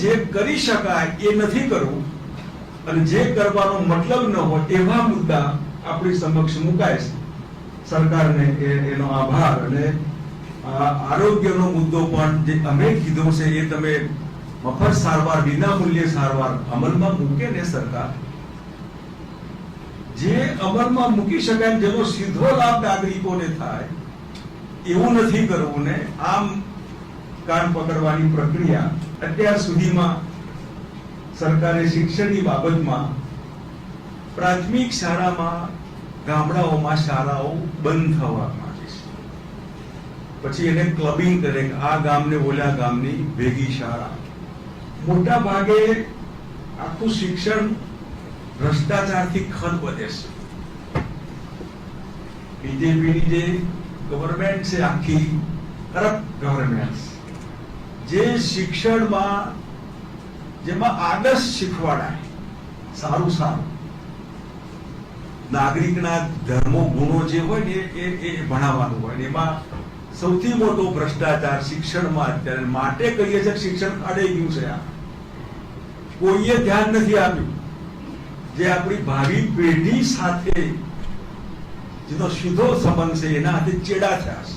જે કરી શકાય એ નથી કરવું અને જે કરવાનો મતલબ ન હોય એવા મુદ્દા આપણી સમક્ષ મુકાય છે. સરકારને એનો આભાર. અને આરોગ્યનો મુદ્દો પણ જે અમે કીધો છે એ તમે મફત સારવાર, વિનામૂલ્યે સારવાર અમલમાં મૂકે ને સરકાર, જે અમલમાં મૂકી શકાય જેનો સીધો લાભ નાગરિકોને થાય એવું નથી કરવું ને આમ કાન પકડવાની પ્રક્રિયા. અત્યાર સુધીમાં સરકારે શિક્ષણની બાબતમાં પ્રાથમિક શાળામાં, ગામડાઓમાં શાળાઓ બંધ થવા માંડી છે. પછી એને ક્લબિંગ કરે, આ ગામને ઓલા ગામની ભેગી શાળા. મોટા ભાગે આખું શિક્ષણ ભ્રષ્ટાચારથી ખતબદે છે. બીજેપીની જે ગવર્મેન્ટ છે આખી કરપ્ટ ગવર્મેન્ટ, જે શિક્ષણમાં જેમાં આદર્શ શીખવાડાય, સારું સારું નાગરિકના ધર્મો ગુણો જે હોય ને એ ભણાવવાનું હોય, એમાં સૌથી મોટો ભ્રષ્ટાચાર શિક્ષણમાં અત્યારે. માટે કહીએ છીએ શિક્ષણ અડાઈ ગયું છે. આ કોઈએ ધ્યાન નથી આપ્યું. જે આપણી ભાવિ પેઢી સાથે જેનો સીધો સંબંધ છે એના હાથે ચેડા થયા છે.